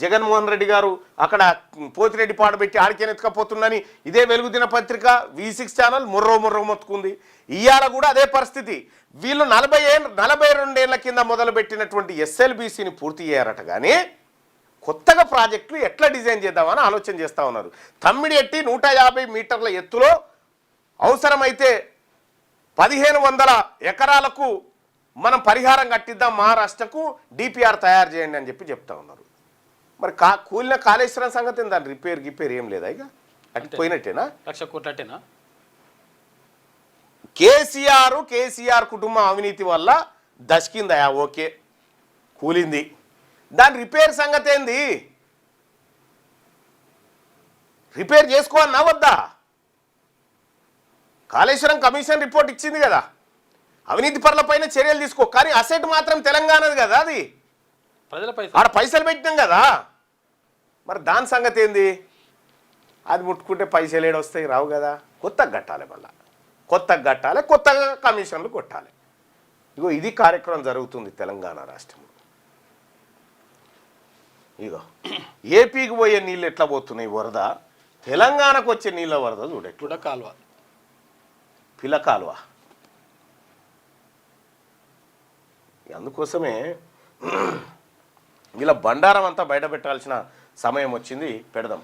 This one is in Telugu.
జగన్మోహన్ రెడ్డి గారు అక్కడ పోతిరెడ్డి పాట పెట్టి ఆడికెనెత్తుకపోతుందని ఇదే వెలుగు దినపత్రిక V6 ఛానల్ ముర్రో మొత్తుకుంది. ఇవాళ కూడా అదే పరిస్థితి. వీళ్ళు 42 ఏళ్ల కింద మొదలుపెట్టినటువంటి SLBCని పూర్తి చేయారట. కానీ కొత్తగా ప్రాజెక్టులు ఎట్లా డిజైన్ చేద్దామని ఆలోచన చేస్తూ ఉన్నారు. తమ్మిడి ఎట్టి 150 మీటర్ల ఎత్తులో అవసరమైతే 1500 ఎకరాలకు మనం పరిహారం కట్టిద్దాం, మహారాష్ట్రకు DPR తయారు చేయండి అని చెప్తా ఉన్నారు. మరి కూలిన కాళేశ్వరం సంగతి దాని రిపేర్ ఏం లేదా? ఇక అటు పోయినట్టేనా? 1,00,000 కోట్లట్టేనా? కేసీఆర్ కుటుంబం అవినీతి వల్ల దశకిందయా, ఓకే కూలింది. దాని రిపేర్ సంగతి ఏంది? రిపేర్ చేసుకోవాలన్నా వద్దా? కాళేశ్వరం కమిషన్ రిపోర్ట్ ఇచ్చింది కదా, అవినీతి పరుల పైన చర్యలు తీసుకో. కానీ అసెట్ మాత్రం తెలంగాణది కదా, అది ఆడ పైసలు పెట్టినాం కదా. మరి దాని సంగతి ఏంది? అది ముట్టుకుంటే పైసలు ఏడొస్తాయి, రావు కదా. కొత్తగా కట్టాలి, మళ్ళా కొత్తగా కట్టాలి, కొత్తగా కమిషన్లు కొట్టాలి. ఇగో ఇది కార్యక్రమం జరుగుతుంది తెలంగాణ రాష్ట్రంలో. ఇగో ఏపీకి పోయే నీళ్ళు ఎట్లా పోతున్నాయి వరద, తెలంగాణకు వచ్చే నీళ్ళ వరద చూడ కాలువ, పిల్ల కాలువ. అందుకోసమే ఇలా బండారం అంతా బయట పెట్టాల్సిన సమయం వచ్చింది. పెడదాం.